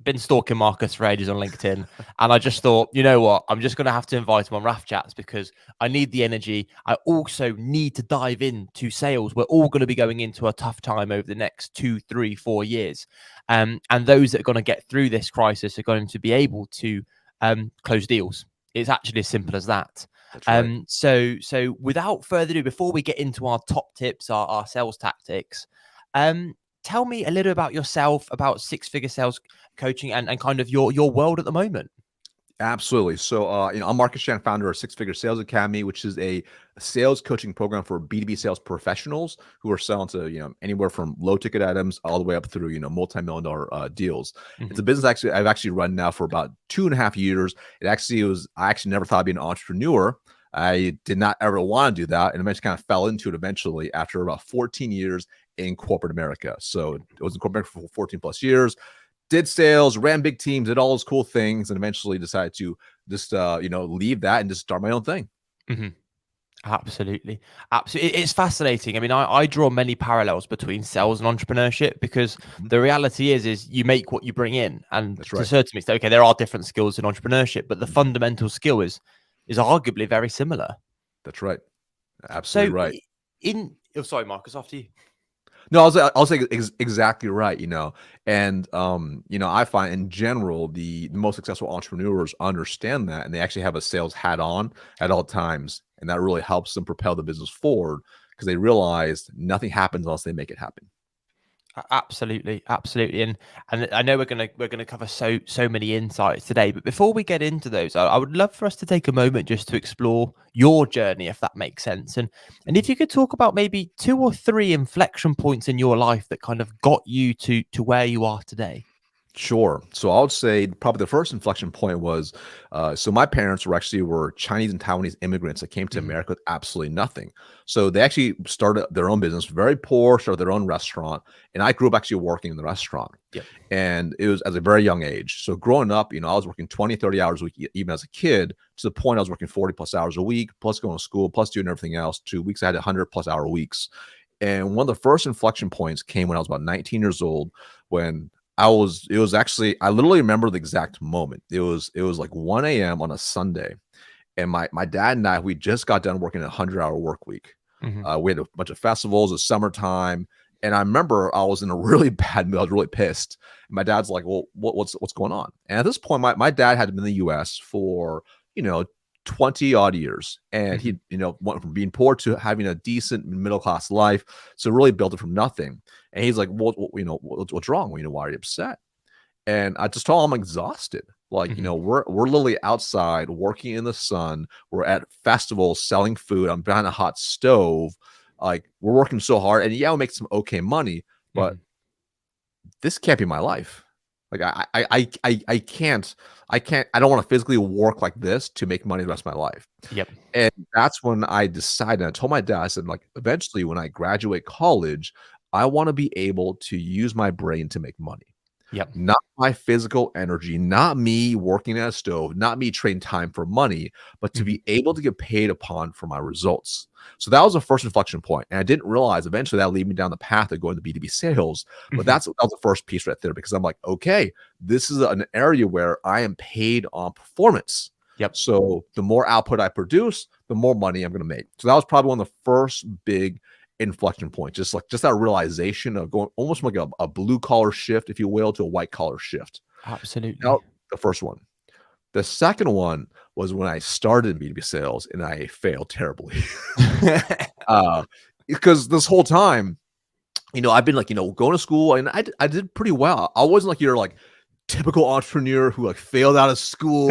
been stalking Marcus for ages on LinkedIn, and I just thought, you know what, I'm just going to have to invite him on RAF Chats because I need the energy. I also need to dive into sales. We're all going to be going into a tough time over the next 2, 3, 4 years, and those that are going to get through this crisis are going to be able to close deals. It's actually as simple as that. That's right. So without further ado, before we get into our top tips, our sales tactics, tell me a little about yourself, about six-figure sales coaching and kind of your world at the moment. Absolutely. So, I'm Marcus Chan, founder of Six Figure Sales Academy, which is a sales coaching program for B2B sales professionals who are selling to, anywhere from low ticket items all the way up through, multi-million dollar deals. It's a business I've actually run now for about 2.5 years. I actually never thought I'd be an entrepreneur. I did not ever want to do that. And eventually kind of fell into it eventually after about 14 years in corporate America. So it was in corporate America for 14 plus years. Did sales, ran big teams, did all those cool things, and eventually decided to just, leave that and just start my own thing. Absolutely. It's fascinating. I mean, I draw many parallels between sales and entrepreneurship because the reality is you make what you bring in. And That's to a right. certain extent, okay, there are different skills in entrepreneurship, but the fundamental skill is arguably very similar. That's right. Absolutely right. Sorry, Marcus, after you. No, I'll say exactly right. And I find in general the most successful entrepreneurs understand that, and they actually have a sales hat on at all times, and that really helps them propel the business forward because they realize nothing happens unless they make it happen. Absolutely, and I know we're gonna cover so many insights today, but before we get into those, I would love for us to take a moment just to explore your journey, if that makes sense, and if you could talk about maybe 2 or 3 inflection points in your life that kind of got you to where you are today. Sure. So I would say probably the first inflection point was, so my parents were Chinese and Taiwanese immigrants that came to America with absolutely nothing. So they actually started their own business, very poor, started their own restaurant. And I grew up actually working in the restaurant. Yep. And it was at a very young age. So growing up, I was working 20, 30 hours a week, even as a kid, to the point I was working 40 plus hours a week, plus going to school, plus doing everything else. 2 weeks, I had 100 plus hour weeks. And one of the first inflection points came when I was about 19 years old, when I literally remember the exact moment. It was like 1 a.m. on a Sunday. And my dad and I, we just got done working a 100-hour work week. We had a bunch of festivals, it was summertime. And I remember I was in a really bad mood. I was really pissed. And my dad's like, well, what's going on? And at this point, my dad had been in the US for, 20 odd years. And he, went from being poor to having a decent middle-class life. So really built it from nothing. And he's like, what's wrong? Why are you upset? And I just told him I'm exhausted. Like, we're literally outside working in the sun. We're at festivals selling food. I'm behind a hot stove. Like, we're working so hard. And yeah, we'll make some okay money, but this can't be my life. Like, I can't, I don't want to physically work like this to make money the rest of my life. Yep. And that's when I decided, I told my dad, I said, like, eventually when I graduate college, I want to be able to use my brain to make money. Yep. Not my physical energy, not me working at a stove, not me trading time for money, but to be able to get paid upon for my results. So that was the first inflection point. And I didn't realize eventually that led me down the path of going to B2B sales. But that was the first piece right there, because I'm like, okay, this is an area where I am paid on performance. Yep. So the more output I produce, the more money I'm going to make. So that was probably one of the first big inflection point, just that realization of going almost like a blue collar shift, if you will, to a white collar shift. Absolutely. Now, the first one. The second one was when I started in B2B sales and I failed terribly. Because this whole time, I've been like, going to school, and I did pretty well. I wasn't like your like typical entrepreneur who like failed out of school.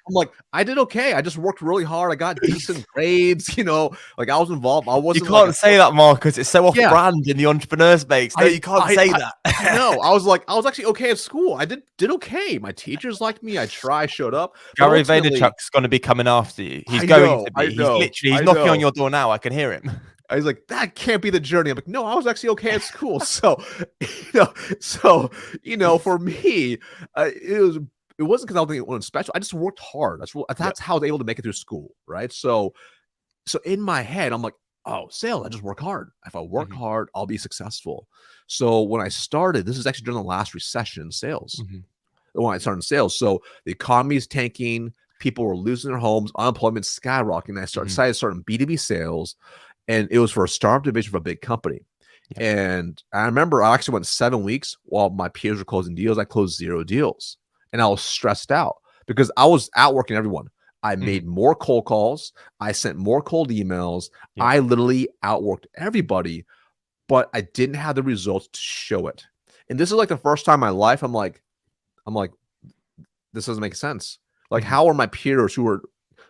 I'm like, I did okay. I just worked really hard. I got decent grades, like I was involved. I wasn't. You can't say that, Marcus. It's so off brand in the entrepreneur space. No, you can't say that. No, I was actually okay at school. I did okay. My teachers liked me. I showed up. Gary Vaynerchuk's going to be coming after you. He's going to be. He's knocking on your door now. I can hear him. I was like, that can't be the journey. I'm like, no, I was actually okay at school. So, for me, it wasn't because I was doing anything special. I just worked hard. That's how I was able to make it through school, right? So in my head, I'm like, oh, sales, I just work hard. If I work Mhm. hard, I'll be successful. So when I started, this is actually during the last recession in sales. Mhm. When I started in sales, so the economy is tanking, people were losing their homes, unemployment skyrocketing. Mhm. Decided to start in B2B sales, and it was for a startup division for a big company. Yeah. And I remember I actually went 7 weeks while my peers were closing deals. I closed 0 deals, and I was stressed out because I was outworking everyone. I Mhm. made more cold calls. I sent more cold emails. Yeah. I literally outworked everybody, but I didn't have the results to show it. And this is like the first time in my life I'm like, this doesn't make sense. Like, Mhm. how are my peers who are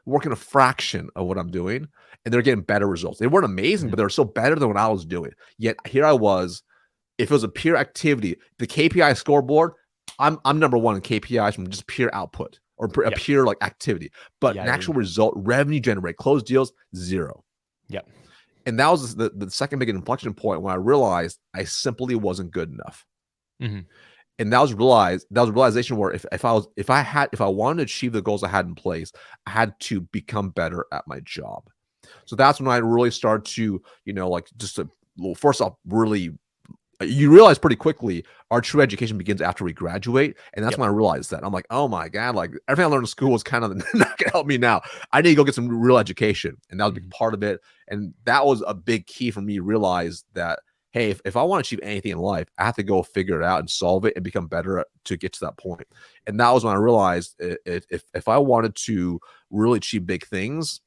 working a fraction of what I'm doing and they're getting better results? They weren't amazing, but Mhm. they're still better than what I was doing. Yet here I was. If it was a peer activity, the KPI scoreboard, I'm number one in KPIs from just pure output or a Yeah. pure like activity. But Yeah. an Yeah. actual Yeah. result, revenue generate, closed deals, 0. Yeah. And that was the second big inflection point when I realized I simply wasn't good enough. Mhm. And that was a realization where if I wanted to achieve the goals I had in place, I had to become better at my job. So that's when I really started to, like just to, well, first off, really, you realize pretty quickly our true education begins after we graduate. And that's Yep. when I realized that. I'm like, oh my God, like everything I learned in school was kind of not gonna help me now. I need to go get some real education. And that was a big Mhm. part of it. And that was a big key for me to realize that, hey, if I want to achieve anything in life, I have to go figure it out and solve it and become better to get to that point. And that was when I realized if I wanted to really achieve big things,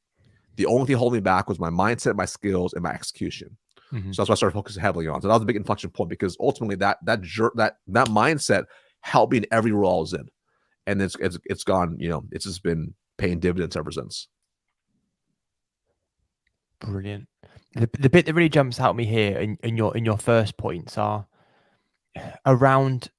the only thing holding me back was my mindset, my skills, and my execution. Mhm. So that's what I started focusing heavily on. So that was a big inflection point because ultimately that mindset helped me in every role I was in, and it's gone. It's just been paying dividends ever since. Brilliant. The bit that really jumps out at me here in your first points are around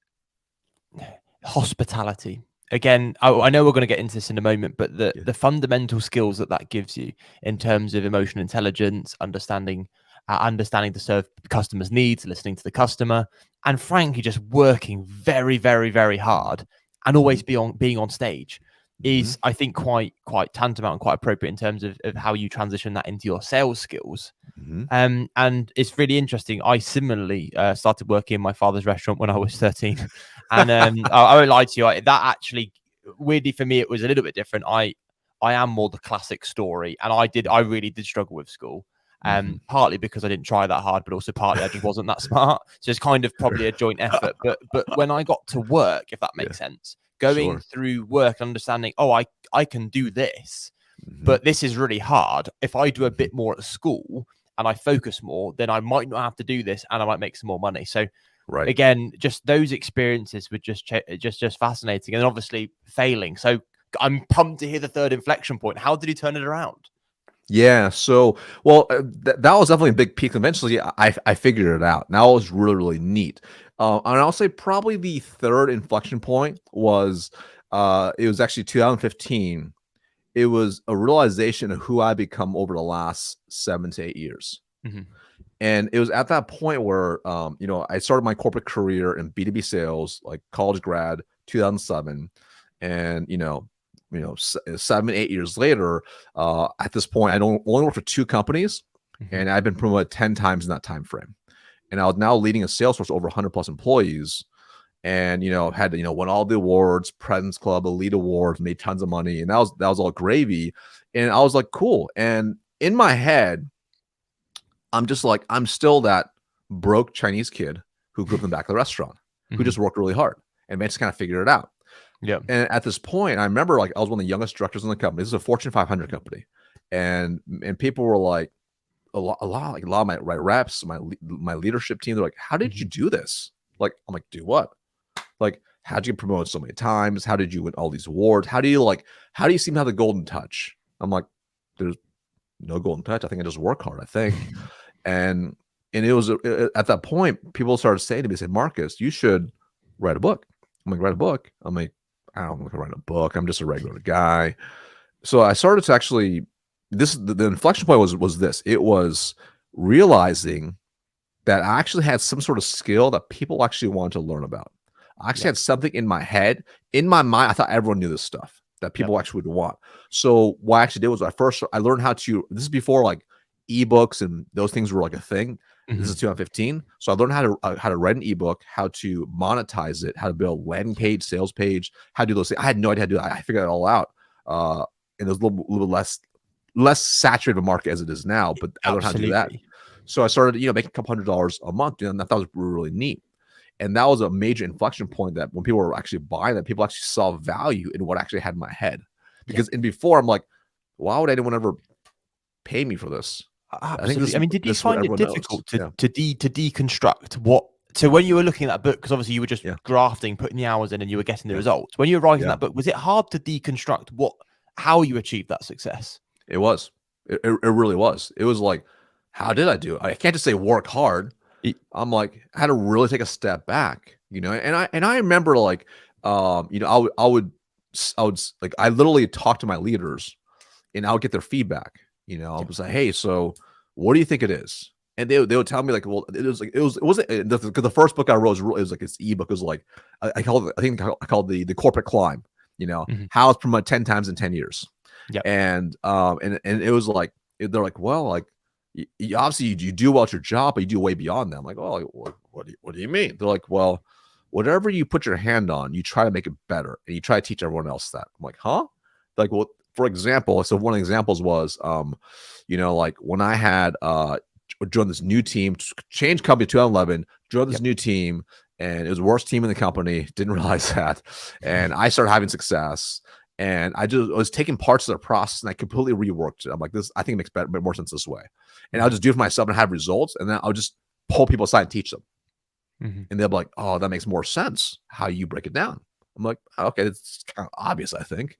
hospitality. Again, I know we're going to get into this in a moment, but Yeah. the fundamental skills that gives you in terms of emotional intelligence, understanding to serve customers' needs, listening to the customer, and frankly, just working very, very, very hard and always being on stage Mm-hmm. is, I think, quite tantamount and quite appropriate in terms of how you transition that into your sales skills. Mm-hmm. And it's really interesting. I similarly started working in my father's restaurant when I was 13, and I won't lie to you. That actually, weirdly for me, it was a little bit different. I am more the classic story, and I really did struggle with school. Mm-hmm. Partly because I didn't try that hard, but also partly I just wasn't that smart. So it's kind of probably a joint effort. But when I got to work, if that Yeah. makes sense, going Sure. through work, understanding, oh, I can do this, Mm-hmm. but this is really hard. If I do a Mm-hmm. bit more at school and I focus more, then I might not have to do this and I might make some more money. So Right. again, just those experiences were just fascinating, and obviously failing. So I'm pumped to hear the third inflection point. How did he turn it around? Yeah. So, well, that was definitely a big peak. Eventually, I figured it out. Now it was really really neat. And I'll say probably the third inflection point was it was actually 2015. It was a realization of who I become over the last 7 to 8 years. Hmm. And it was at that point where, I started my corporate career in B2B sales, like college grad, 2007. And, 7, 8 years later, at this point, I don't only work for 2 companies, Hmm. and I've been promoted 10 times in that time frame. And I was now leading a sales force over 100 plus employees, and had won all the awards, President's Club, Elite Awards, made tons of money, and that was all gravy. And I was like, cool. And in my head, I'm just like, I'm still that broke Chinese kid who grew up in the back of the restaurant, who Hmm. just worked really hard and man just kind of figured it out. Yeah. And at this point, I remember like I was one of the youngest directors in the company. This is a Fortune 500 company, and people were like, a lot of my reps, my leadership team, they're like, how did Hmm. you do this? Like, I'm like, do what? Like, how'd you get promoted so many times? How did you win all these awards? How do you seem to have the golden touch? I'm like, there's no golden touch. I think I just work hard, I think. And it was at that point, people started saying to me, say, Marcus, you should write a book. I'm like, write a book? I'm like, I don't want to write a book. I'm just a regular guy. So I started to actually, the inflection point was this. It was realizing that I actually had some sort of skill that people actually wanted to learn about. I actually Yep. had something in my head, in my mind. I thought everyone knew this stuff that Yep. people actually would want. So what I actually did was I learned how to, this is before like ebooks and those things were like a thing. This is Mhm. 2015. So I learned how to write an ebook, how to monetize it, how to build landing page, sales page, how to do those things. I had no idea how to do that. I figured it all out. And it was a little less saturated of a market as it is now, but I learned how to do that. Absolutely. So I started, making a couple $100s a month, and I thought it was really neat. And that was a major inflection point that when people were actually buying that, people actually saw value in what I actually had in my head. Because in before, I'm like, why would anyone ever pay me for this? I think Absolutely. I mean, did you this is what find it everyone knows. difficult Yeah. to deconstruct what? So when you were looking at that book, because obviously you were just Yeah. grafting, putting the hours in, and you were getting the Yeah. results. When you were writing Yeah. that book, was it hard to deconstruct how you achieved that success? It was. It really was. It was like, how did I do it? I can't just say work hard. It- I'm like, I had to really take a step back, and I remember like, I would like, I literally talk to my leaders and I would get their feedback, I was like, hey, so what do you think it is? And they would tell me like, well, it wasn't because the first book I wrote was like this ebook. It was like, I called it, I called the corporate climb, Mhm. how to promote 10 times in 10 years. Yep. And it was like, they're like, well, like, you obviously you do well at your job, but you do way beyond that. I'm like, oh, like, what do you mean? They're like, well, whatever you put your hand on, you try to make it better, and you try to teach everyone else that. I'm like, huh? Like, well, for example, so one of the examples was, like when I had joined this new team, changed company 2011, joined this new team, and it was the worst team in the company. Didn't realize that, and I started having success. And I was taking parts of the process and I completely reworked it. I'm like, I think it makes more sense this way. And I'll just do it for myself and have results. And then I'll just pull people aside and teach them. Mhm. And they'll be like, oh, that makes more sense how you break it down. I'm like, okay, it's kind of obvious, I think.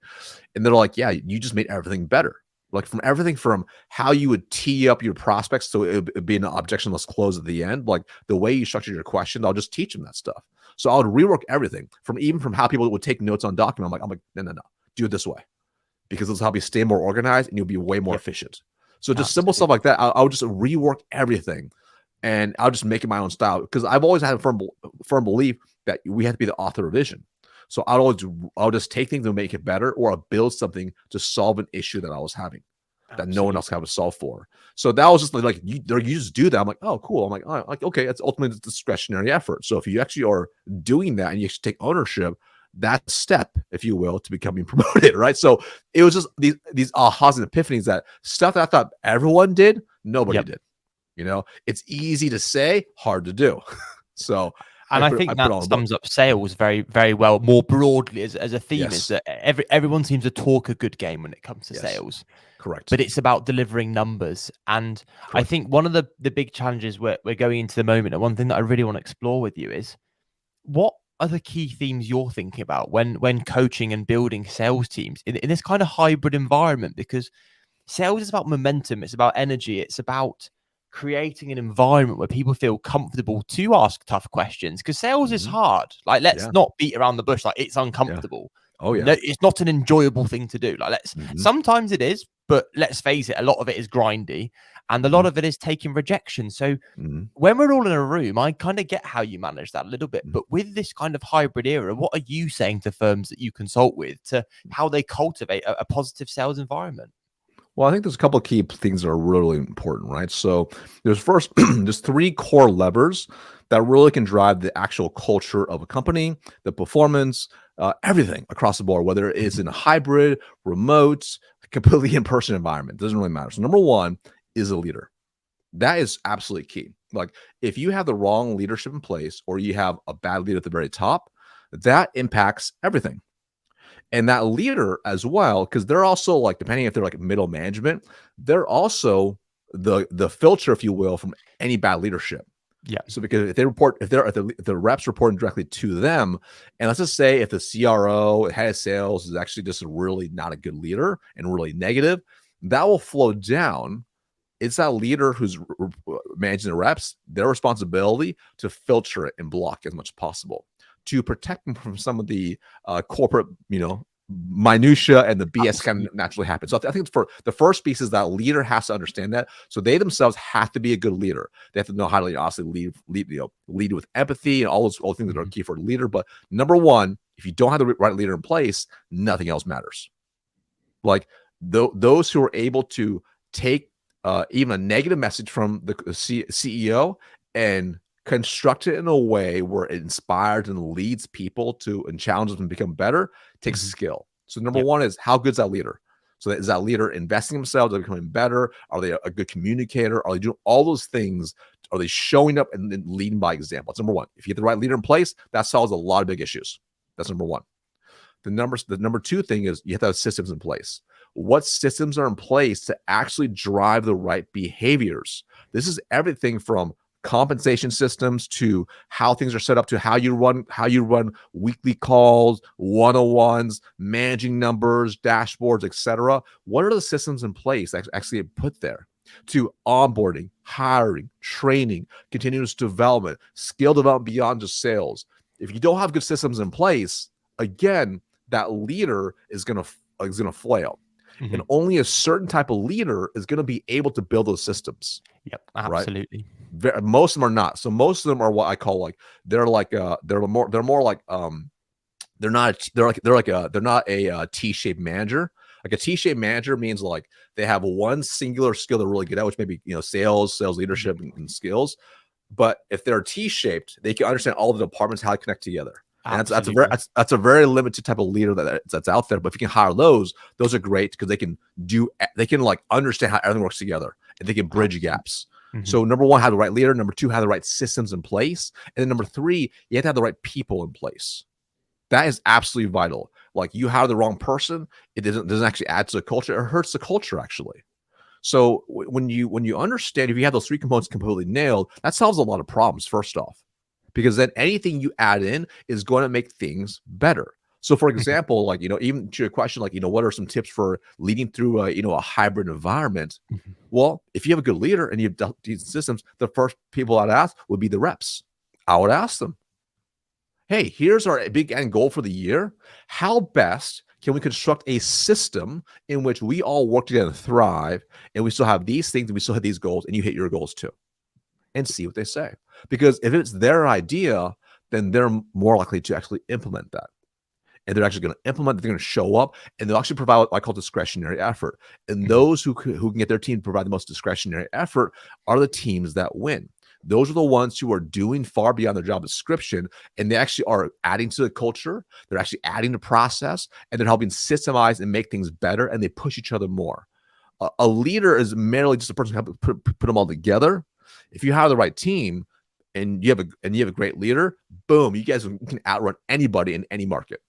And they're like, yeah, you just made everything better. Like from everything from how you would tee up your prospects so it would be an objectionless close at the end, like the way you structure your question, I'll just teach them that stuff. So I would rework everything from how people would take notes on document. I'm like, no. Do it this way, because this will help you stay more organized and you'll be way more efficient. So just simple stuff like that. I'll just rework everything and I'll just make it my own style, because I've always had a firm belief that we have to be the author of vision. So I'll just take things and make it better, or I'll build something to solve an issue that I was having that no one else can have a solve for. So that was just like you just do that. I'm like, oh, cool. I'm like, oh, like, okay, it's ultimately a discretionary effort. So if you actually are doing that and you actually take ownership, that step, if you will, to becoming promoted, right? So it was just these ahas and epiphanies, that stuff that I thought everyone did, nobody did. It's easy to say, hard to do. So, and I think that sums up sales very, very well, more broadly as a theme. Is that everyone seems to talk a good game when it comes to sales. Correct. But it's about delivering numbers. And I think one of the big challenges we're going into the moment, and one thing that I really want to explore with you is, what are the key themes you're thinking about when coaching and building sales teams in this kind of hybrid environment? Because sales is about momentum, it's about energy, it's about creating an environment where people feel comfortable to ask tough questions, because sales is hard. Like, let's not beat around the bush. Like, it's uncomfortable. Oh yeah. No, it's not an enjoyable thing to do. Like, sometimes it is, but let's face it, a lot of it is grindy and a lot of it is taking rejection. So when we're all in a room, I kind of get how you manage that a little bit. But with this kind of hybrid era, what are you saying to firms that you consult with to how they cultivate a positive sales environment? Well, I think there's a couple of key things that are really important, right? So there's there's 3 core levers that really can drive the actual culture of a company, the performance, everything across the board, whether it is in a hybrid, remote, completely in-person environment. Doesn't really matter. So number 1 is a leader. That is absolutely key. Like, if you have the wrong leadership in place, or you have a bad leader at the very top, that impacts everything. And that leader as well, because they're also, like, depending if they're like middle management, they're also the filter, if you will, from any bad leadership. Yeah. So because if the reps reporting directly to them, and let's just say if the CRO, head of sales, is actually just really not a good leader and really negative, that will flow down. It's that leader who's managing the reps, their responsibility to filter it and block as much as possible, to protect them from some of the corporate, minutia and the BS kind of naturally happens. So I think for the first piece is that leader has to understand that. So they themselves have to be a good leader. They have to know how to obviously lead with empathy and all those things that are key for a leader. But number 1, if you don't have the right leader in place, nothing else matters. Like those who are able to take even a negative message from the CEO and construct it in a way where it inspires and leads people to and challenges them to become better takes skill. So number Yep. one is, how good's that leader? So is that leader investing in themselves? Are they becoming better? Are they a good communicator? Are they doing all those things? Are they showing up and then leading by example? That's number one. If you get the right leader in place, that solves a lot of big issues. That's number one. The number two thing is you have to have systems in place. What systems are in place to actually drive the right behaviors? This is everything from compensation systems to how things are set up to how you run weekly calls, one-on-ones, managing numbers, dashboards, etc. What are the systems in place that actually put there? To onboarding, hiring, training, continuous development, skill development beyond just sales. If you don't have good systems in place, again, that leader is gonna flail. And only a certain type of leader is going to be able to build those systems. Yep, absolutely. Right? Most of them are not. So most of them are what I call they're not a T-shaped manager. Like a T-shaped manager means like they have one singular skill they're really good at, which may be sales leadership and skills. But if they're T-shaped, they can understand all the departments, how they connect together. And that's a very limited type of leader that's out there. But if you can hire those are great because they can like understand how everything works together and they can bridge gaps. So number one, have the right leader. Number two, have the right systems in place. And then number three, you have to have the right people in place. That is absolutely vital. Like you hire the wrong person, it doesn't actually add to the culture. It hurts the culture actually. So when you understand, if you have those three components completely nailed, that solves a lot of problems. First off. Because then anything you add in is going to make things better. So for example, like, even to your question, like, what are some tips for leading through a hybrid environment? Well, if you have a good leader and you have these systems, the first people I'd ask would be the reps. I would ask them, hey, here's our big end goal for the year. How best can we construct a system in which we all work together and thrive, and we still have these things and we still hit these goals and you hit your goals too? And see what they say. Because if it's their idea, then they're more likely to actually implement that. And they're actually going to implement, they're going to show up, and they'll actually provide what I call discretionary effort. And those who can get their team to provide the most discretionary effort are the teams that win. Those are the ones who are doing far beyond their job description, and they actually are adding to the culture. They're actually adding the process, and they're helping systemize and make things better, and they push each other more. A leader is merely just a person who put them all together. If you have the right team and you have a great leader, boom, you guys can outrun anybody in any market.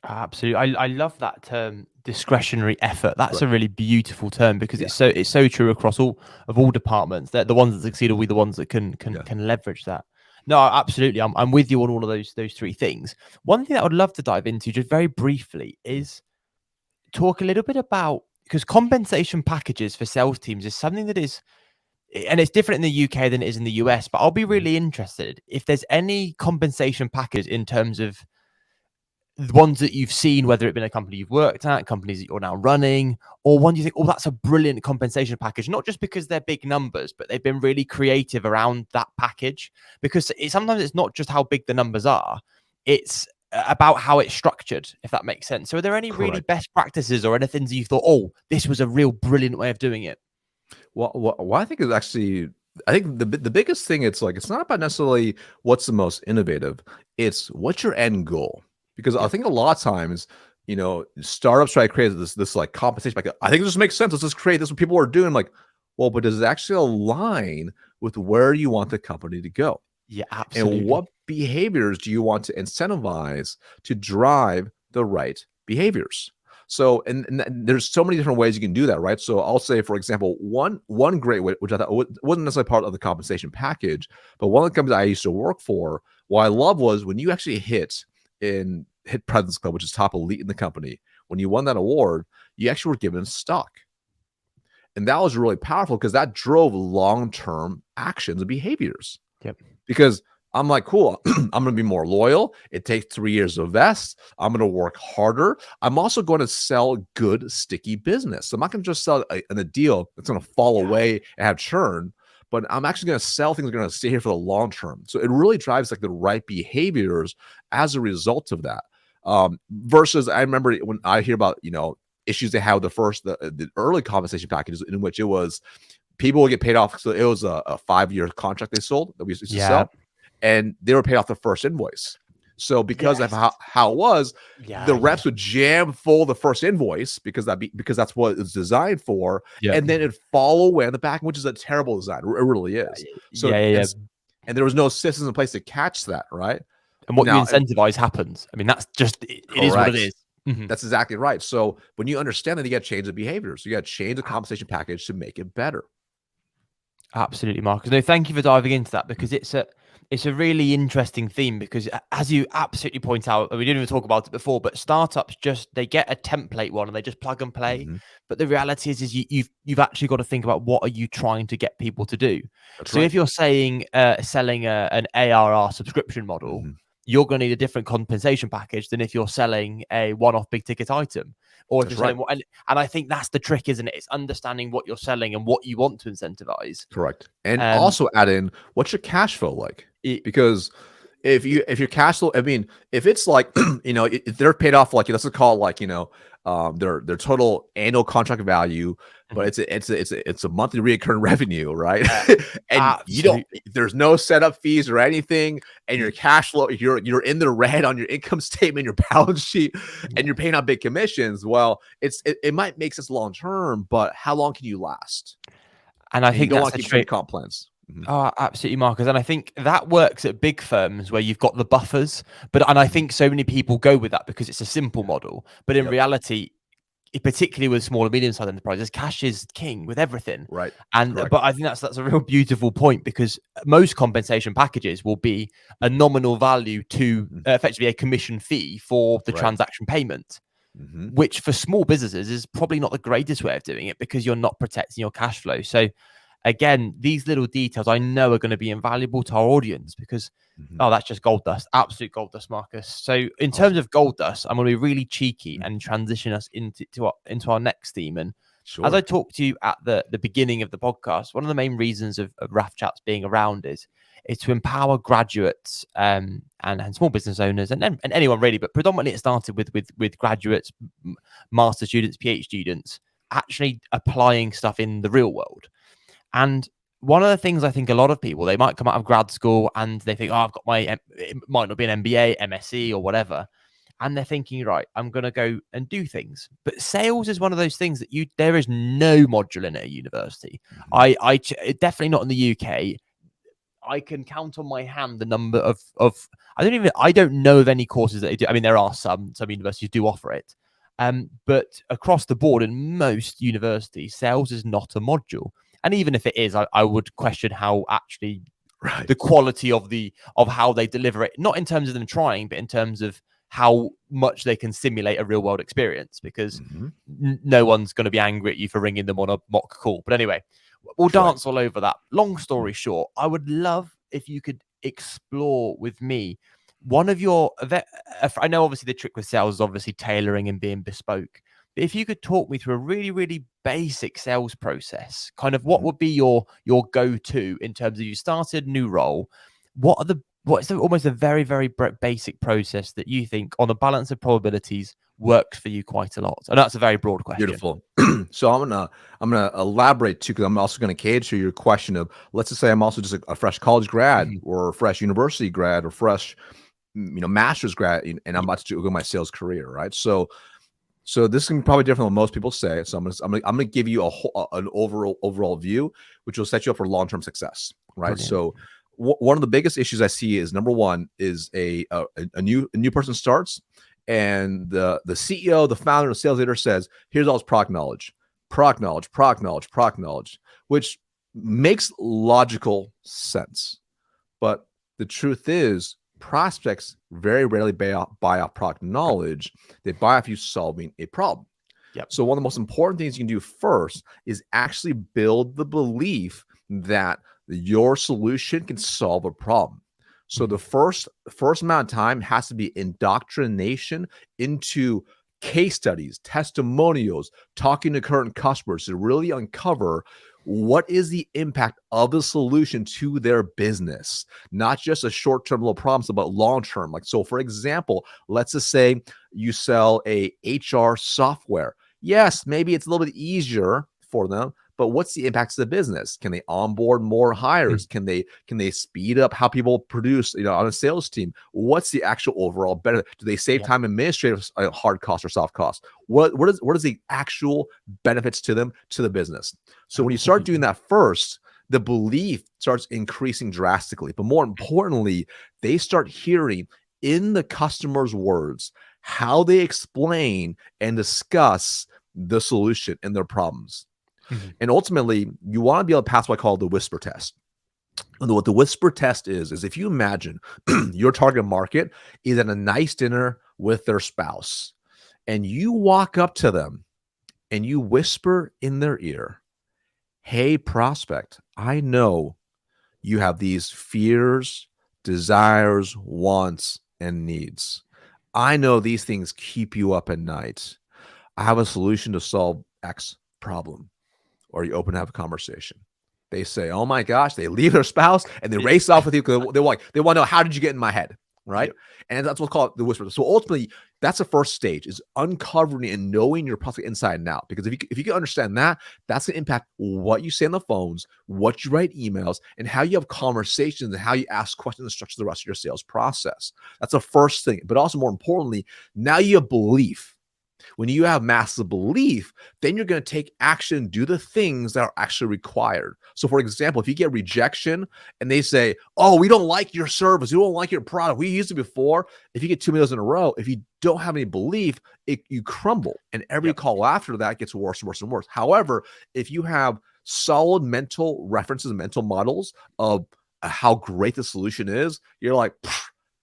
Absolutely. I love that term, discretionary effort. That's a really beautiful term because it's so true across all departments. That the ones that succeed will be the ones that can leverage that. No, absolutely. I'm with you on all of those three things. One thing that I would love to dive into just very briefly is talk a little bit about, because compensation packages for sales teams is something that is, and it's different in the UK than it is in the US, but I'll be really interested if there's any compensation package in terms of the ones that you've seen, whether it been a company you've worked at, companies that you're now running, or one you think, oh, that's a brilliant compensation package, not just because they're big numbers, but they've been really creative around that package. Because sometimes it's not just how big the numbers are, it's about how it's structured, if that makes sense. So are there any really best practices or anything that you thought, oh, this was a real brilliant way of doing it? Well, what I think is actually, I think the biggest thing, it's not about necessarily what's the most innovative, it's what's your end goal. Because I think a lot of times, startups try to create this like compensation. Like, I think this makes sense. Let's just create this. What people are doing, like, well, but does it actually align with where you want the company to go? Yeah, absolutely. And what behaviors do you want to incentivize to drive the right behaviors? So, and there's so many different ways you can do that, right? So I'll say, for example, one great way, which I thought wasn't necessarily part of the compensation package, but one of the companies I used to work for, what I love was when you actually hit President's Club, which is top elite in the company, when you won that award, you actually were given stock. And that was really powerful because that drove long-term actions and behaviors. Yep. Because I'm like, cool, I'm going to be more loyal. It takes 3 years to invest. I'm going to work harder. I'm also going to sell good, sticky business. So I'm not going to just sell a deal that's going to fall away and have churn, but I'm actually going to sell things that are going to stay here for the long term. So it really drives like the right behaviors as a result of that. Versus I remember when I hear about, issues they had with the early compensation packages, in which it was people would get paid off. So it was a 5-year contract they sold that we used to sell, and they were paid off the first invoice. So because of how it was, the reps would jam full the first invoice because that's what it's designed for, and then it'd fall away on the back, which is a terrible design. It really is. So and there was no systems in place to catch that, right? And what you incentivize happens. I mean, that's just it is what it is. That's exactly right. So when you understand that, you got to change the behaviors. You got to change the compensation package to make it better. Absolutely, Marcus. No, thank you for diving into that, because it's a really interesting theme, because as you absolutely point out, we didn't even talk about it before, but startups they get a template one and they just plug and play. But the reality is you've actually got to think about, what are you trying to get people to do? If you're saying selling an ARR subscription model, you're going to need a different compensation package than if you're selling a one-off big ticket item. Or if you're selling, and I think that's the trick, isn't it? It's understanding what you're selling and what you want to incentivize. Correct. And also add in, what's your cash flow like? Because if your cash flow, I mean, if it's like, if they're paid off, like, let's call it like, their total annual contract value, but it's a monthly recurring revenue, right? And there's no setup fees or anything, and your cash flow, you're in the red on your income statement, your balance sheet, and you're paying out big commissions. Well, it might make sense long term, but how long can you last? And I think you don't want to keep comp plans. Oh, absolutely, Marcus. And I think that works at big firms where you've got the buffers. And I think so many people go with that because it's a simple model. But in reality, particularly with small and medium-sized enterprises, cash is king with everything. Right. But I think that's a real beautiful point, because most compensation packages will be a nominal value to effectively a commission fee for the transaction payment. Which for small businesses is probably not the greatest way of doing it, because you're not protecting your cash flow. So again, these little details I know are going to be invaluable to our audience, because that's just gold dust, absolute gold dust, Marcus. So in terms of gold dust, I'm going to be really cheeky and transition us into our next theme. And as I talked to you at the beginning of the podcast, one of the main reasons of RAF Chats being around is to empower graduates and small business owners and anyone really, but predominantly it started with graduates, master students, PhD students, actually applying stuff in the real world. And one of the things I think a lot of people, they might come out of grad school and they think, I've got it might not be an MBA, MSc or whatever. And they're thinking, right, I'm going to go and do things. But sales is one of those things that there is no module in it at university. Definitely not in the UK. I can count on my hand the number of I don't know of any courses that they do. I mean, there are some universities do offer it. But across the board in most universities, sales is not a module. And even if it is, I would question how actually the quality of how they deliver it, not in terms of them trying, but in terms of how much they can simulate a real world experience, because no one's going to be angry at you for ringing them on a mock call. But anyway, we'll dance all over that. Long story short, I would love if you could explore with me one of your, I know obviously the trick with sales is obviously tailoring and being bespoke. But if you could talk me through a really, really basic sales process, kind of what would be your go-to in terms of you started a new role, what's almost a very, very basic process that you think on a balance of probabilities works for you quite a lot? And that's a very broad question. Beautiful. So I'm gonna elaborate too, because I'm also gonna cater to your question of, let's just say I'm also just a fresh college grad or a fresh university grad or fresh, master's grad, and I'm about to go my sales career, right? So this is probably different than what most people say. So I'm gonna give you an overall view, which will set you up for long-term success, right? Brilliant. So one of the biggest issues I see is, number one, is a new person starts, and the CEO, the founder, the sales leader says, here's all this product knowledge, which makes logical sense. But the truth is, prospects very rarely buy off product knowledge. They buy off you solving a problem. So one of the most important things you can do first is actually build the belief that your solution can solve a problem. So the first amount of time has to be indoctrination into case studies, testimonials, talking to current customers to really uncover what is the impact of the solution to their business, not just a short-term little promise, but long-term. Like, so for example, let's just say you sell a HR software. Yes, maybe it's a little bit easier for them, but what's the impact to the business? Can they onboard more hires? Can they speed up how people produce, on a sales team? What's the actual overall benefit? Do they save time administrative hard costs or soft costs? What is the actual benefits to them, to the business? So when you start doing that first, the belief starts increasing drastically. But more importantly, they start hearing in the customer's words how they explain and discuss the solution and their problems. And ultimately, you want to be able to pass what I call the whisper test. And what the whisper test is if you imagine your target market is at a nice dinner with their spouse, and you walk up to them and you whisper in their ear, hey, prospect, I know you have these fears, desires, wants, and needs. I know these things keep you up at night. I have a solution to solve X problem. Or you open to have a conversation. They say, oh my gosh, they leave their spouse and they race off with you because they want to know, how did you get in my head? Right. Yep. And that's what's called the whisper. So ultimately, that's the first stage, is uncovering and knowing your prospect inside and out. Because if you can understand that, that's going to impact what you say on the phones, what you write emails, and how you have conversations and how you ask questions and structure the rest of your sales process. That's the first thing. But also more importantly, now you have belief. When you have massive belief, then you're going to take action, do the things that are actually required. So for example, if you get rejection and they say, oh, we don't like your service, we don't like your product, we used it before. If you get 2 meals in a row, if you don't have any belief, you crumble. And every call after that gets worse and worse and worse. However, if you have solid mental references, mental models of how great the solution is, you're like,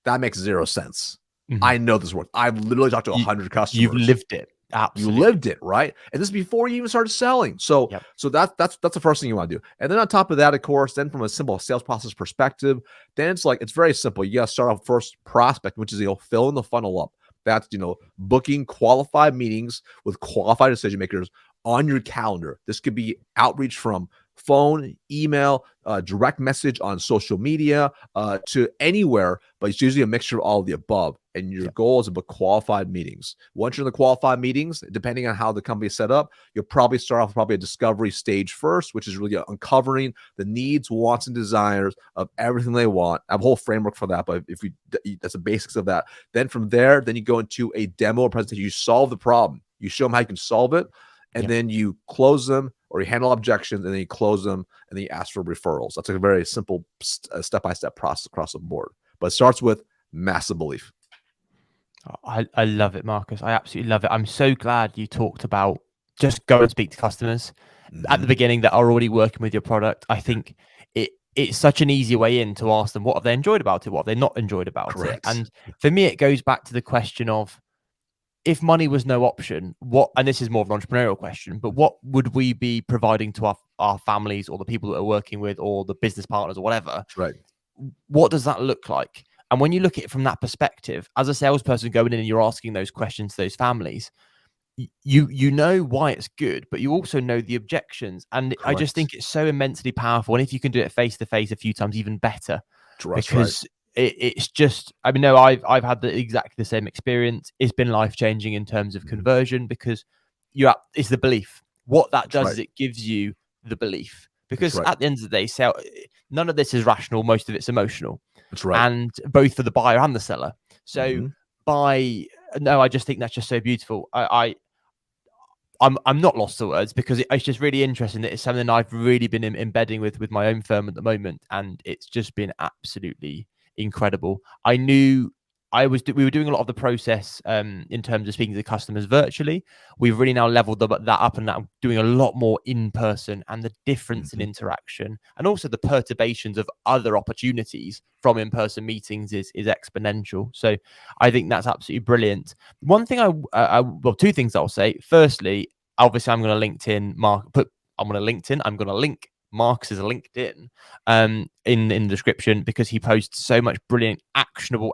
that makes zero sense. I know this works. I've literally talked to 100 customers. You've lived it. Absolutely. You lived it, right? And this is before you even started selling. So that's the first thing you want to do. And then on top of that, of course, then from a simple sales process perspective, then it's very simple. You got to start off first prospect, which is filling the funnel up. That's booking qualified meetings with qualified decision makers on your calendar. This could be outreach from phone, email, direct message on social media, to anywhere, but it's usually a mixture of all of the above. And your goal is to book qualified meetings. Once you're in the qualified meetings, depending on how the company is set up, you'll probably start off with a discovery stage first, which is really uncovering the needs, wants, and desires of everything they want. I have a whole framework for that, but that's the basics of that. Then from there, then you go into a demo presentation. You solve the problem. You show them how you can solve it, and then you close them, or you handle objections, and then you close them, and then you ask for referrals. That's a very simple step-by-step process across the board. But it starts with massive belief. I love it, Marcus. I absolutely love it. I'm so glad you talked about just go and speak to customers at the beginning that are already working with your product. I think it's such an easy way in to ask them what have they enjoyed about it, what have they not enjoyed about it. And for me, it goes back to the question of, if money was no option, and this is more of an entrepreneurial question, but what would we be providing to our families, or the people that are working with, or the business partners, or whatever? Right. What does that look like? And when you look at it from that perspective, as a salesperson going in and you're asking those questions to those families, you know why it's good, but you also know the objections. And I just think it's so immensely powerful. And if you can do it face to face a few times, even better. Because it's just, I've had exactly the same experience. It's been life-changing in terms of conversion, because it's the belief. What that does is it gives you the belief. Because at the end of the day, none of this is rational. Most of it's emotional. That's right. And both for the buyer and the seller. So I just think that's just so beautiful. I'm not lost for words, because it's just really interesting that it's something I've really been embedding with my own firm at the moment. And it's just been absolutely incredible. I knew we were doing a lot of the process in terms of speaking to customers virtually. We've really now leveled that up, and now doing a lot more in person, and the difference in interaction, and also the perturbations of other opportunities from in-person meetings is exponential. So I think that's absolutely brilliant. One thing two things I'll say. Firstly, obviously I'm going to LinkedIn I'm going to link Marcus's LinkedIn in the description, because he posts so much brilliant actionable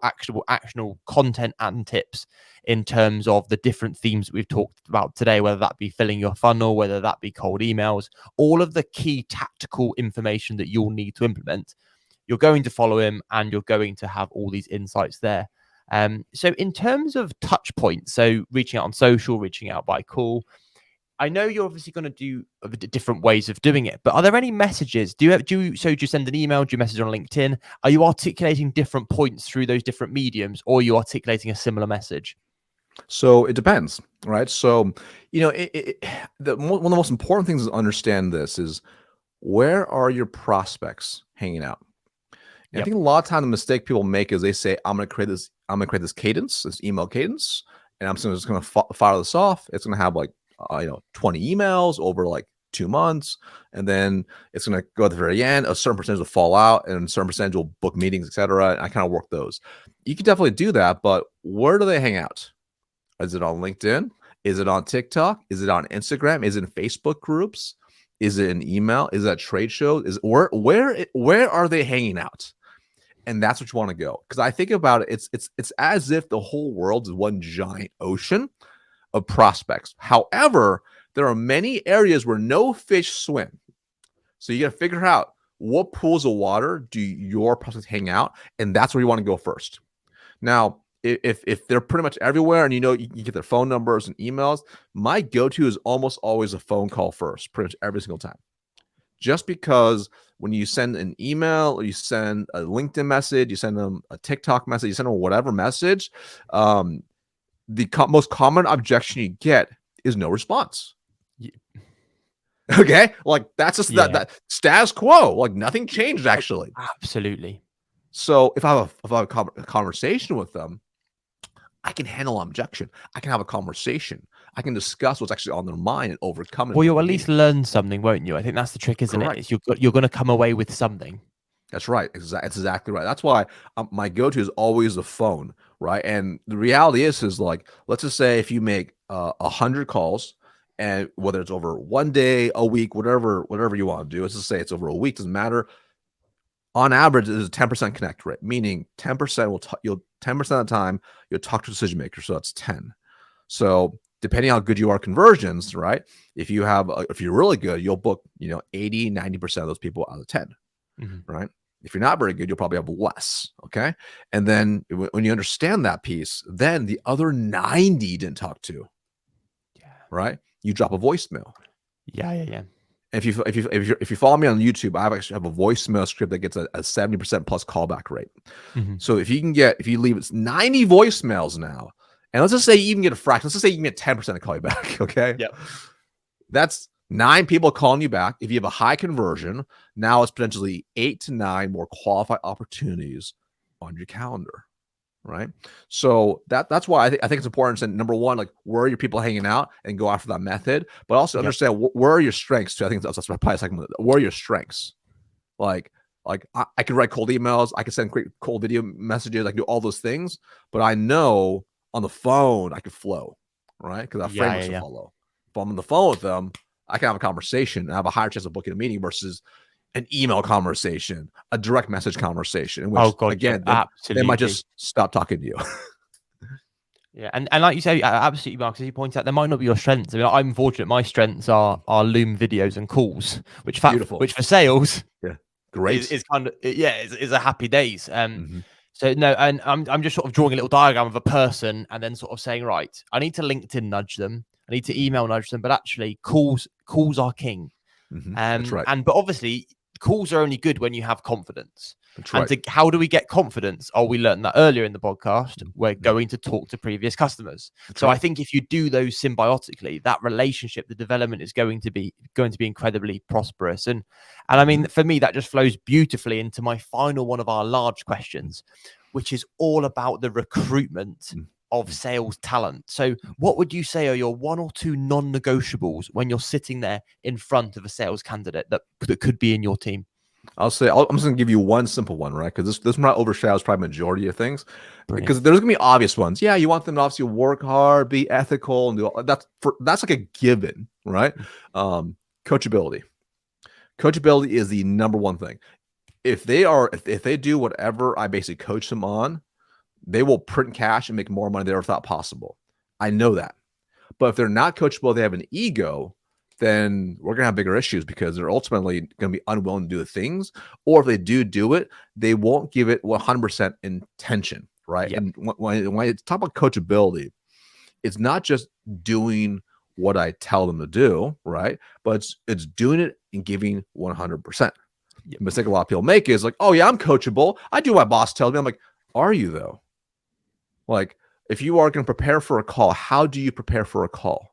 content and tips in terms of the different themes that we've talked about today, whether that be filling your funnel, whether that be cold emails, all of the key tactical information that you'll need to implement. You're going to follow him, and you're going to have all these insights there. So in terms of touch points, so reaching out on social, reaching out by call, I know you're obviously going to do different ways of doing it, but are there any messages? Do you send an email? Do you message on LinkedIn? Are you articulating different points through those different mediums, or are you articulating a similar message? So it depends, right? So, one of the most important things to understand this is, where are your prospects hanging out? And I Yep. think a lot of time the mistake people make is they say, I'm going to create this cadence, this email cadence, and I'm just going to fire this off. It's going to have like, 20 emails over like 2 months. And then it's going to go at the very end. A certain percentage will fall out and a certain percentage will book meetings, etc. And I kind of work those. You can definitely do that, but where do they hang out? Is it on LinkedIn? Is it on TikTok? Is it on Instagram? Is it in Facebook groups? Is it in email? Is it at trade shows? Is where are they hanging out? And that's what you want to go. Because I think about it, it's as if the whole world is one giant ocean of prospects. However, there are many areas where no fish swim. So you got to figure out, what pools of water do your prospects hang out, and that's where you want to go first. Now, if they're pretty much everywhere, and you get their phone numbers and emails, my go-to is almost always a phone call first, pretty much every single time. Just because when you send an email, or you send a LinkedIn message, you send them a TikTok message, you send them whatever message, the most common objection you get is no response. Yeah. Okay, like that's just that status quo. Like nothing changed actually. Absolutely. So if I have a conversation with them, I can handle objection. I can have a conversation. I can discuss what's actually on their mind and overcome it. Well, you'll at least learn something, won't you? I think that's the trick, isn't it? It's you're going to come away with something. That's right. It's exactly right. That's why my go-to is always the phone, right? And the reality is like, let's just say if you make 100 calls, and whether it's over 1 day, a week, whatever you want to do, let's just say it's over a week, doesn't matter. On average, it is a 10% connect rate, meaning 10% you'll 10% of the time you'll talk to a decision maker. So that's 10. So depending on how good you are conversions, right? If you're really good, you'll book 80, 90% of those people out of 10, right? If you're not very good, you'll probably have less. Okay. And then when you understand that piece, then the other 90 didn't talk to, right? You drop a voicemail. Yeah. If you follow me on YouTube, I actually have a voicemail script that gets a 70% plus callback rate. So if you leave 90 voicemails now, and let's just say you even get a fraction, let's just say you can get 10% to call you back. Okay. Yep. That's 9 people calling you back. If you have a high conversion, now it's potentially 8 to 9 more qualified opportunities on your calendar. Right. So that's why I think it's important to say, number one, like, where are your people hanging out, and go after that method, but also understand where are your strengths too. I think that's probably a second. Where are your strengths? Like I can write cold emails, I can send great cold video messages, I can do all those things, but I know on the phone I can flow, right? Because I have frameworks to follow. If I'm on the phone with them, I can have a conversation and have a higher chance of booking a meeting versus an email conversation, a direct message conversation, in which they might just stop talking to you. Yeah, and like you say, absolutely, Mark, as you point out, there might not be your strengths. I mean, I'm fortunate. My strengths are Loom videos and calls, which for sales, great, is kind of is a happy days. So no, and I'm just sort of drawing a little diagram of a person, and then sort of saying, right, I need to LinkedIn nudge them, I need to email nudge them, but actually calls are king. That's right. But obviously, calls are only good when you have confidence. That's right. And how do we get confidence? We learned that earlier in the podcast. We're going to talk to previous customers. So I think if you do those symbiotically, that relationship, the development is going to be incredibly prosperous. And I mean, for me, that just flows beautifully into my final one of our large questions, which is all about the recruitment of sales talent. So what would you say are your 1 or 2 non-negotiables when you're sitting there in front of a sales candidate that could be in your team? I'm just going to give you one simple one, right? Because this might overshadows probably majority of things. Brilliant. Because there's going to be obvious ones. Yeah, you want them to obviously work hard, be ethical, and do all that's like a given, right? Coachability. Coachability is the number one thing. If they do whatever I basically coach them on, they will print cash and make more money than they ever thought possible. I know that. But if they're not coachable, they have an ego, then we're going to have bigger issues, because they're ultimately going to be unwilling to do the things. Or if they do it, they won't give it 100% intention, right? Yep. And when I talk about coachability, it's not just doing what I tell them to do, right? But it's doing it and giving 100%. Yep. The mistake a lot of people make is like, oh yeah, I'm coachable. I do what my boss tells me. I'm like, are you though? Like, if you are going to prepare for a call, how do you prepare for a call?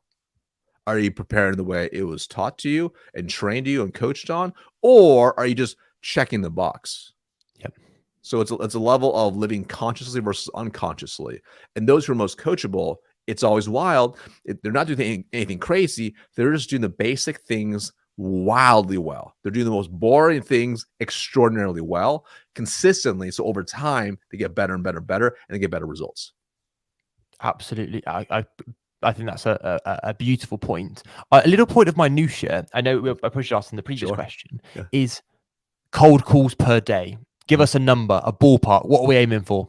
Are you preparing the way it was taught to you and trained to you and coached on, or are you just checking the box? Yep. So it's a level of living consciously versus unconsciously. And those who are most coachable, it's always wild. They're not doing anything crazy. They're just doing the basic things wildly well. They're doing the most boring things extraordinarily well, consistently. So over time, they get better and better and better, and they get better results. Absolutely. I think that's a beautiful point. A little point of minutia, I know I pushed asked in the previous question, is cold calls per day. Give us a number, a ballpark. What are we aiming for?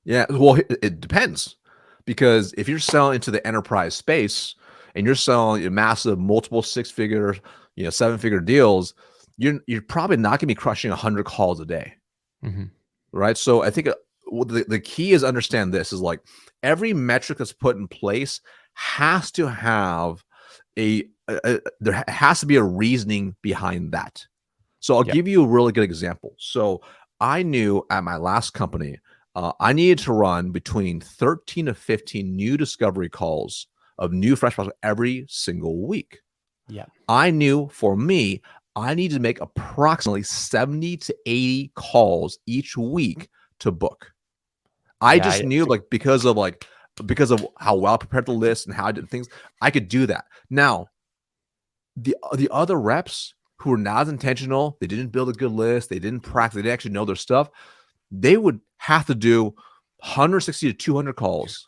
Yeah, well, it depends. Because if you're selling into the enterprise space and you're selling massive multiple 6-figure, 7-figure deals, you're probably not going to be crushing 100 calls a day. Mm-hmm. Right. So I think the key is understand this is like every metric that's put in place has to have there has to be a reasoning behind that. So I'll give you a really good example. So I knew at my last company, I needed to run between 13 to 15 new discovery calls of new fresh prospects every single week. Yeah. I knew for me, I needed to make approximately 70 to 80 calls each week to book. I just knew because of how well I prepared the list and how I did things, I could do that. Now, the other reps who were not as intentional, they didn't build a good list, they didn't practice, they didn't actually know their stuff, they would have to do 160 to 200 calls,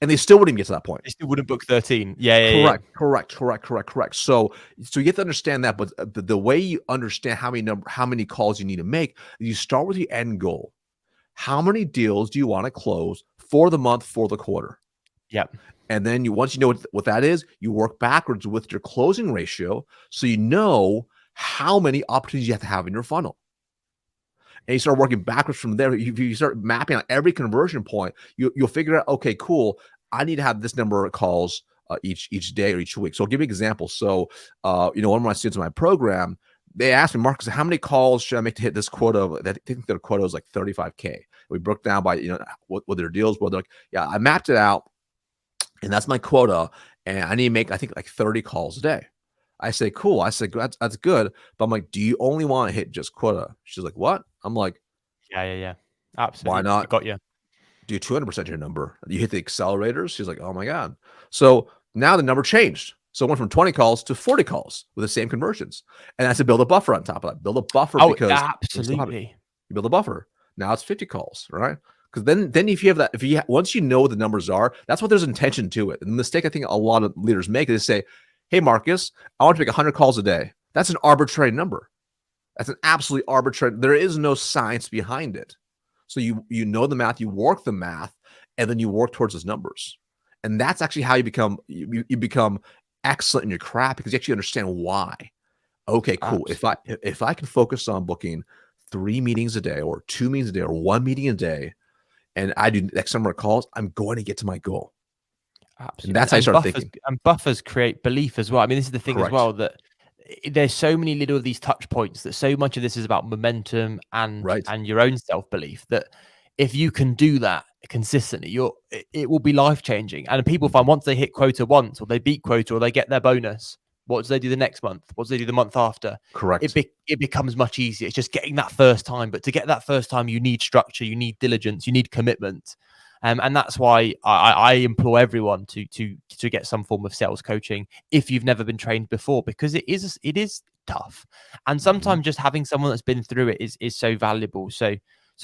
and they still wouldn't get to that point. They still wouldn't book 13. Yeah. Correct. So you have to understand that, but the way you understand how many calls you need to make, you start with the end goal. How many deals do you want to close for the month, for the quarter? Yep. And then once you know what that is, you work backwards with your closing ratio, so you know how many opportunities you have to have in your funnel. And you start working backwards from there. You start mapping out every conversion point. You'll figure out, okay, cool. I need to have this number of calls each day or each week. So I'll give you an example. So, one of my students in my program, they asked me, Marcus, how many calls should I make to hit this quota? I think their quota was like 35K. We broke down by what their deals were. They're like, yeah, I mapped it out, and that's my quota. And I need to make, I think, like 30 calls a day. I say, cool. I said, that's good. But I'm like, do you only want to hit just quota? She's like, what? I'm like, yeah. Absolutely. Why not? I got you. Do 200% your number. You hit the accelerators. She's like, oh my God. So now the number changed. So it went from 20 calls to 40 calls with the same conversions. And I said, build a buffer on top of that. Build a buffer because absolutely. You build a buffer. Now it's 50 calls, right? Because then if you have that, once you know what the numbers are, that's what there's intention to it. And the mistake I think a lot of leaders make is say, hey, Marcus, I want to make 100 calls a day. That's an arbitrary number. That's an absolutely arbitrary. There is no science behind it. So you know the math, you work the math, and then you work towards those numbers. And that's actually how you become excellent in your craft, because you actually understand why. Okay, cool. Absolutely. If I can focus on booking 3 meetings a day or 2 meetings a day or 1 meeting a day, and I do X number of calls, I'm going to get to my goal. Absolutely. And that's how I start thinking. And buffers create belief as well. I mean, this is the thing Correct. as well, that there's so many little of these touch points, that so much of this is about momentum and your own self-belief, that if you can do that consistently, it will be life-changing. And people find once they hit quota once, or they beat quota, or they get their bonus, what do they do the next month? What do they do the month after? Correct. It becomes much easier. It's just getting that first time. But to get that first time, you need structure, you need diligence, you need commitment. And that's why I implore everyone to get some form of sales coaching if you've never been trained before, because it is tough. And sometimes just having someone that's been through it is so valuable. So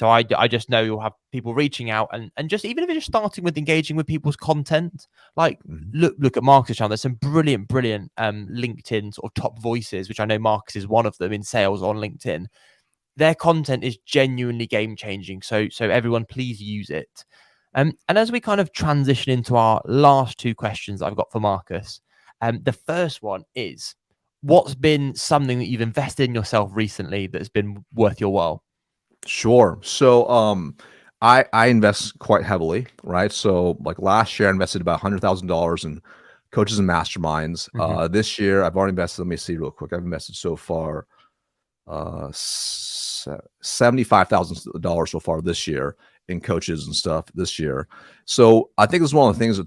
I just know you'll have people reaching out, and just even if you're just starting with engaging with people's content, like look at Marcus' channel. There's some brilliant LinkedIn sort of top voices, which I know Marcus is one of them in sales on LinkedIn. Their content is genuinely game changing. So everyone, please use it. And as we kind of transition into our last 2 questions that I've got for Marcus, the first one is, what's been something that you've invested in yourself recently that's been worth your while? Sure. So I invest quite heavily, right? So like last year I invested about $100,000 in coaches and masterminds. Mhm. This year, I've already invested. Let me see real quick. I've invested so far $75,000 so far this year in coaches and stuff this year. So I think it's one of the things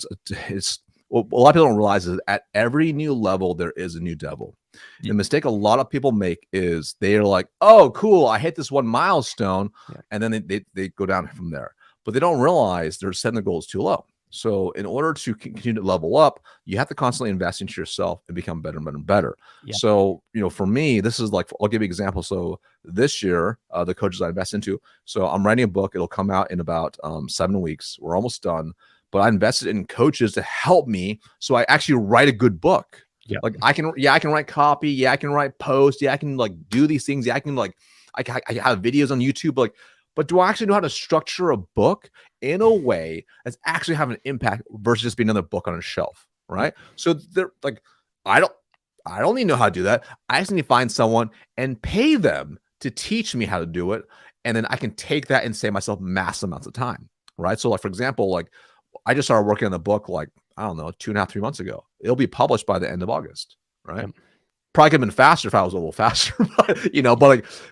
it's what a lot of people don't realize is at every new level there is a new devil. Y- The mistake a lot of people make is they're like, oh, cool, I hit this one milestone, Yeah. and then they go down from there. But they don't realize they're setting the goals too low. So in order to continue to level up, you have to constantly invest into yourself and become better and better and better. Yeah. So, for me, this is like, I'll give you an example. So this year, the coaches I invest into, so I'm writing a book. It'll come out in about 7 weeks. We're almost done, but I invested in coaches to help me. So I actually write a good book. Yeah. Like I can write copy. Yeah, I can write posts. Yeah, I can like do these things. Yeah, I can like, I have videos on YouTube. Like, but do I actually know how to structure a book in a way that's actually having an impact versus just being another book on a shelf, right? So they're like, I don't need to know how to do that. I just need to find someone and pay them to teach me how to do it. And then I can take that and save myself massive amounts of time, right? So like, for example, like I just started working on the book, like, I don't know, 2.5, 3 months ago. It'll be published by the end of August, right? Yep. Probably could have been faster if I was a little faster,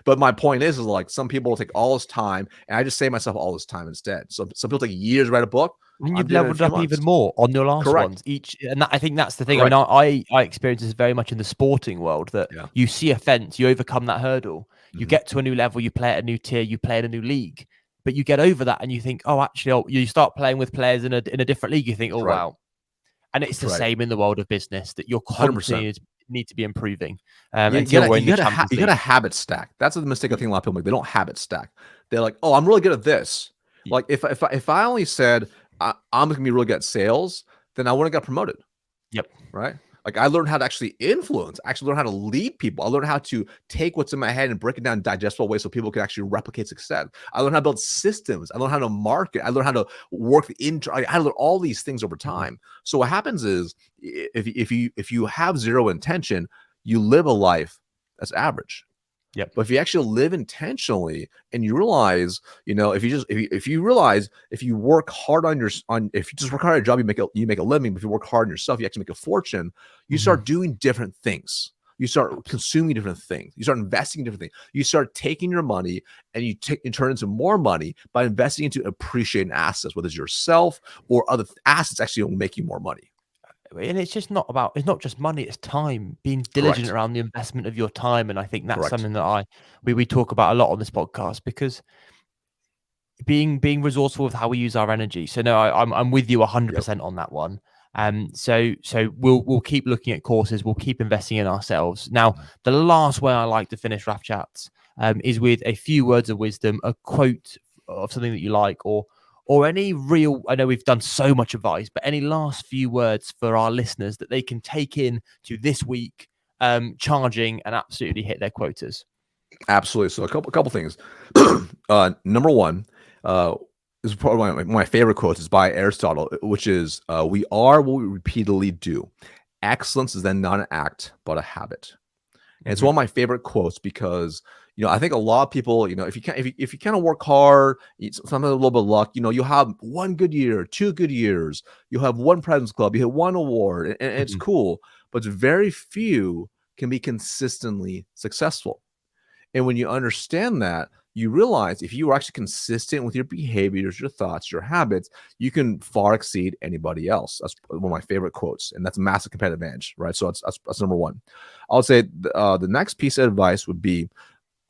but my point is like some people will take all this time and I just save myself all this time instead. So some people take years to write a book. And I'm you've doing it in a leveled few up even months. more on your last Correct. ones each, and I think that's the thing. Correct. I mean, I experience this very much in the sporting world that Yeah. you see a fence, you overcome that hurdle, you Mhm. get to a new level, you play at a new tier, you play in a new league, but you get over that and you think, oh, actually, you start playing with players in a different league. You think, oh, That's right. wow. And it's the Right. same in the world of business that you're 100%. constantly need to be improving Yeah, until we're in the Champions you League. gotta habit stack. That's the mistake I think a lot of people make. They don't habit stack. They're like, oh, I'm really good at this. Like if I only said I'm gonna be really good at sales, then I wouldn't got promoted. Yep. Right. Like I learned how to actually influence, actually learn how to lead people. I learned how to take what's in my head and break it down in digestible ways so people can actually replicate success. I learned how to build systems. I learned how to market. I learned how to work I learned all these things over time. So what happens is if you have zero intention, you live a life that's average. Yep. But if you actually live intentionally and you realize, if you realize if you work hard if you just work hard at a job, you make a living. But if you work hard on yourself, you actually make a fortune. You start doing different things. You start consuming different things. You start investing in different things. You start taking your money and you turn into more money by investing into appreciating assets, whether it's yourself or other assets actually will make you more money. And it's just it's not just money, it's time, being diligent Correct. around the investment of your time. And I think that's Correct. something that we talk about a lot on this podcast, because being resourceful with how we use our energy. So no, I'm with you 100% on that one. So we'll keep looking at courses, we'll keep investing in ourselves. Now, the last way I like to finish Raf Chats is with a few words of wisdom, a quote of something that you like, or any real, I know we've done so much advice, but any last few words for our listeners that they can take in to this week, charging and absolutely hit their quotas. Absolutely. So a couple things. Number one, this is probably one of my favorite quotes. Is by Aristotle, which is, "We are what we repeatedly do. Excellence is then not an act, but a habit." And it's one of my favorite quotes because I think a lot of people, if you kind of work hard, sometimes a little bit of luck, you'll have one good year, 2 good years, you'll have one President's Club, you hit one award, and it's cool, but very few can be consistently successful. And when you understand that, you realize if you are actually consistent with your behaviors, your thoughts, your habits, you can far exceed anybody else. That's one of my favorite quotes, and that's a massive competitive advantage, right? So that's number one. I would say the next piece of advice would be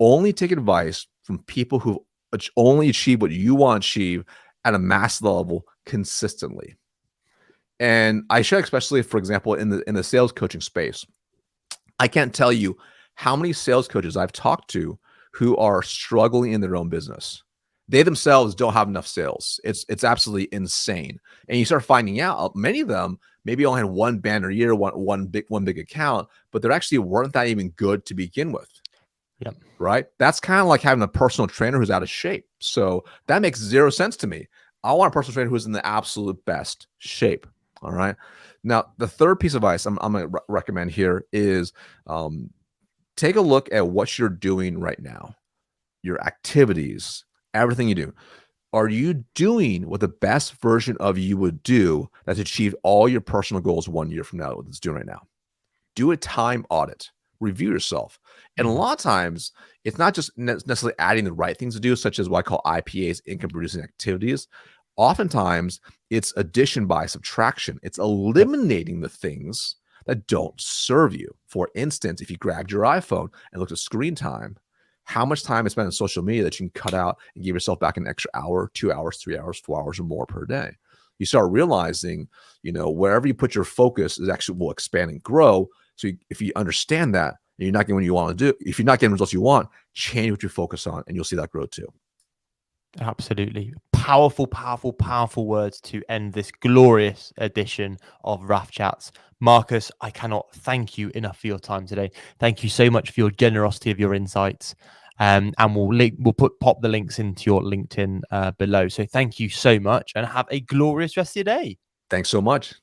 only take advice from people who only achieve what you want to achieve at a mass level consistently. And I share, especially, for example, in the sales coaching space, I can't tell you how many sales coaches I've talked to who are struggling in their own business. They themselves don't have enough sales. It's absolutely insane. And you start finding out many of them maybe only had one banner year, one big account, but they actually weren't that even good to begin with. Yep. Right? That's kind of like having a personal trainer who's out of shape. So that makes zero sense to me. I want a personal trainer who's in the absolute best shape. All right. Now, the third piece of advice I'm going to recommend here is take a look at what you're doing right now, your activities, everything you do. Are you doing what the best version of you would do that's achieved all your personal goals 1 year from now, what it's doing right now? Do a time audit, review yourself. And a lot of times, it's not just necessarily adding the right things to do, such as what I call IPAs, income producing activities. Oftentimes, it's addition by subtraction. It's eliminating the things that don't serve you. For instance, if you grabbed your iPhone and looked at screen time, how much time is spent on social media that you can cut out and give yourself back an extra hour, 2 hours, 3 hours, 4 hours, or more per day? You start realizing, wherever you put your focus is actually will expand and grow. So if you understand that, and you're not getting what you want to do, if you're not getting results you want, change what you focus on, and you'll see that grow too. Absolutely. Powerful, powerful, powerful words to end this glorious edition of RAF Chats. Marcus, I cannot thank you enough for your time today. Thank you so much for your generosity of your insights. And we'll pop the links into your LinkedIn below. So thank you so much, and have a glorious rest of your day. Thanks so much.